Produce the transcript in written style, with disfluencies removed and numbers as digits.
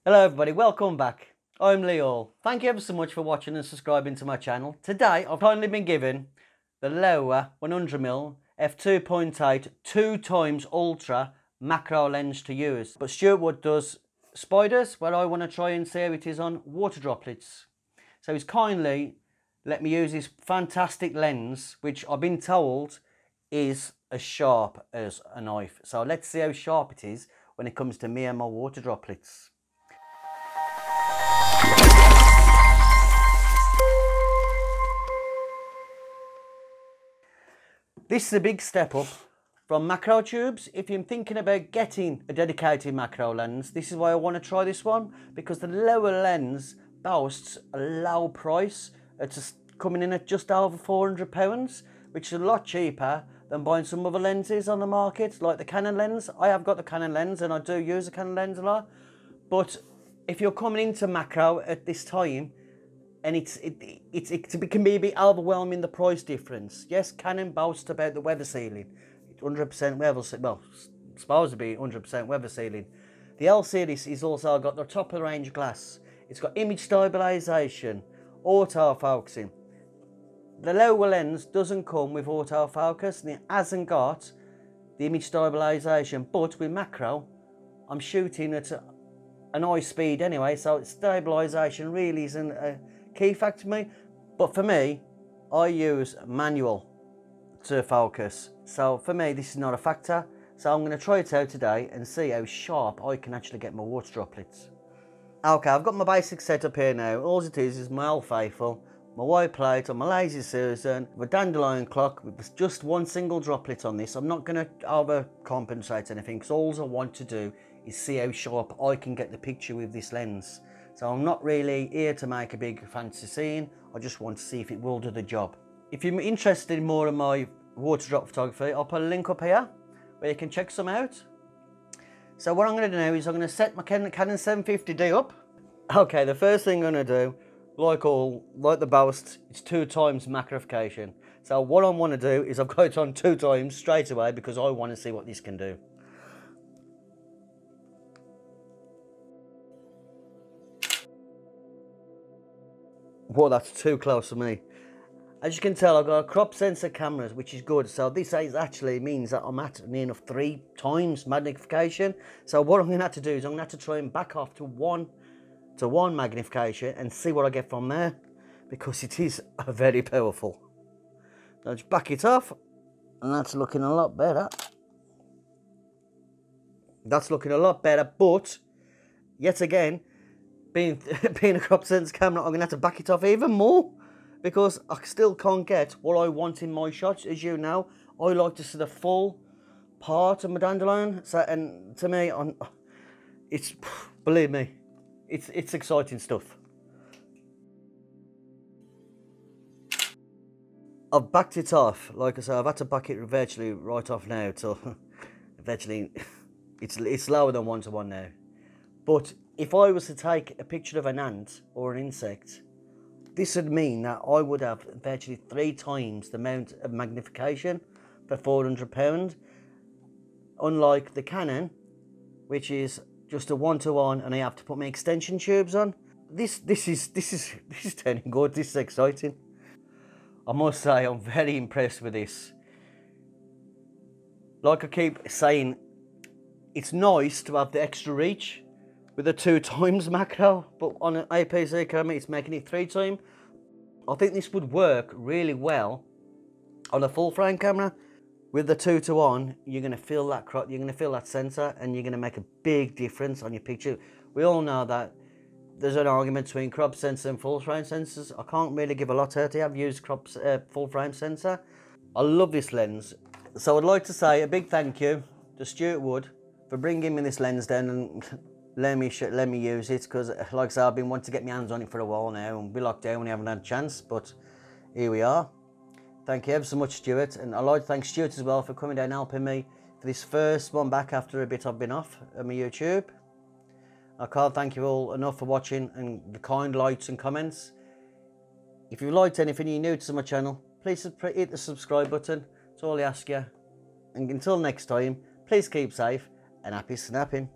Hello everybody, welcome back. I'm Laowa. Thank you ever so much for watching and subscribing to my channel. Today I've kindly been given the Laowa 100mm f2.8 2x ultra macro lens to use. But Stuart Wood does spiders, where I want to try and see how it is on water droplets. So he's kindly let me use this fantastic lens, which I've been told is as sharp as a knife. So let's see how sharp it is when it comes to me and my water droplets. This is a big step up from macro tubes. If you're thinking about getting a dedicated macro lens, this is why I want to try this one, because the Laowa lens boasts a low price. It's coming in at just over £400, which is a lot cheaper than buying some other lenses on the market, like the Canon lens. I have got the Canon lens and I do use the Canon lens a lot. But if you're coming into macro at this time, and it can be a bit overwhelming, the price difference. Yes, Canon boasts about the weather sealing. It's 100% weather, well, supposed to be 100% weather sealing. The L series is also got the top of the range glass. It's got image stabilisation, autofocusing. The Laowa lens doesn't come with autofocus and it hasn't got the image stabilisation, but with macro, I'm shooting at an high speed anyway, so stabilisation really isn't a key factor to me. But for me, I use manual to focus, so for me this is not a factor. So I'm going to try it out today and see how sharp I can actually get my water droplets. Okay, I've got my basic setup here now. All it is my Old Faithful, my white plate on my Lazy Susan, my dandelion clock with just one single droplet on this. I'm not going to overcompensate anything, because all I want to do is see how sharp I can get the picture with this lens. So I'm not really here to make a big fancy scene. I just want to see if it will do the job. If you're interested in more of my water drop photography, I'll put a link up here where you can check some out. So what I'm going to do now is I'm going to set my Canon 750D up. Okay, the first thing I'm going to do, like the boast, it's 2x magnification. So what I want to do is I've got it on 2x straight away, because I want to see what this can do. Whoa, that's too close for me. As you can tell, I've got a crop sensor cameras, which is good. So this actually means that I'm at near enough 3x magnification. So what I'm going to have to do is I'm going to have to try and back off to one magnification and see what I get from there, because it is very powerful. Now just back it off, and that's looking a lot better. That's looking a lot better, but yet again, being a crop sensor camera, I'm going to have to back it off even more, because I still can't get what I want in my shots. As you know, I like to see the full part of my dandelion. So, and to me, it's, believe me, it's exciting stuff. I've backed it off. Like I said, I've had to back it virtually right off now till virtually it's lower than 1:1 now. But if I was to take a picture of an ant or an insect, this would mean that I would have virtually 3x the amount of magnification for £400. Unlike the Canon, which is just a 1:1, and I have to put my extension tubes on. This is turning good. This is exciting. I must say, I'm very impressed with this. Like I keep saying, it's nice to have the extra reach with a 2x macro, but on an APC camera it's making it 3x. I think this would work really well on a full frame camera. With the 2:1, you're going to feel that crop, you're going to feel that sensor, and you're going to make a big difference on your picture. We all know that there's an argument between crop sensor and full frame sensors. I can't really give a lot out here. I've used full frame sensor. I love this lens. So I'd like to say a big thank you to Stuart Wood for bringing me this lens down and let me use it, because like I said, I've been wanting to get my hands on it for a while now, and we locked down, we haven't had a chance, but here we are. Thank you ever so much, Stuart, and I'd like to thank Stuart as well for coming down and helping me for this first one back after a bit I've been off on my YouTube. I can't thank you all enough for watching and the kind likes and comments. If you've liked anything, you're new to my channel, please hit the subscribe button. That's all I ask you. And until next time, please keep safe and happy snapping.